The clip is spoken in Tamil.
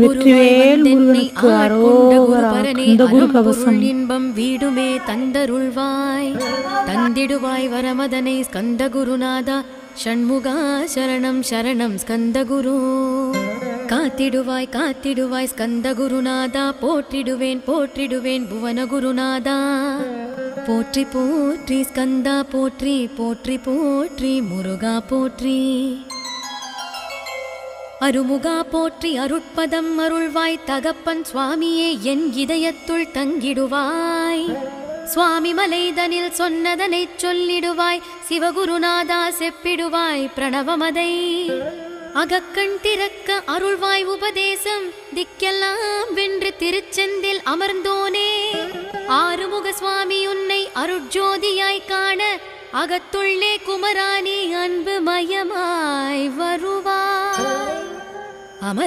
வெற்றிவேல் முருகனுக்கு அரோகரா. இந்த குரு கவசம் இன்பம் வீடுமே தந்தருள்வாய் தந்திடுவாய் வரமதனை ஸ்கந்த குருநாதா ஷண்முகா சரணம் சரணம் ஸ்கந்த குரு. காத்திடுவாய் காத்திடுவாய் ஸ்கந்த குருநாதா போற்றிடுவேன் போற்றிடுவேன் புவன குருநாதா. போற்றி போற்றி ஸ்கந்தா போற்றி போற்றி போற்றி முருகா போற்றி. அருமுகா போற்றி அருட்பதம் அருள்வாய் தகப்பன் சுவாமியே என் இதயத்துள் தங்கிடுவாய். சுவாமி மலைதனில் சொன்னதனைச் சொல்லிடுவாய் சிவகுருநாதா செப்பிடுவாய் பிரணவமதை. அகக்கண் திறக்க அருள்வாய் உபதேசம் திக்கெல்லாம் வென்று திருச்செந்தில் அமர்ந்தோனே. ஆறுமுக சுவாமி உன்னை அருட்ஜோதியாய் காண அகத்துள்ளே குமராணி அன்பு மயமாய் வருவாய். அமர்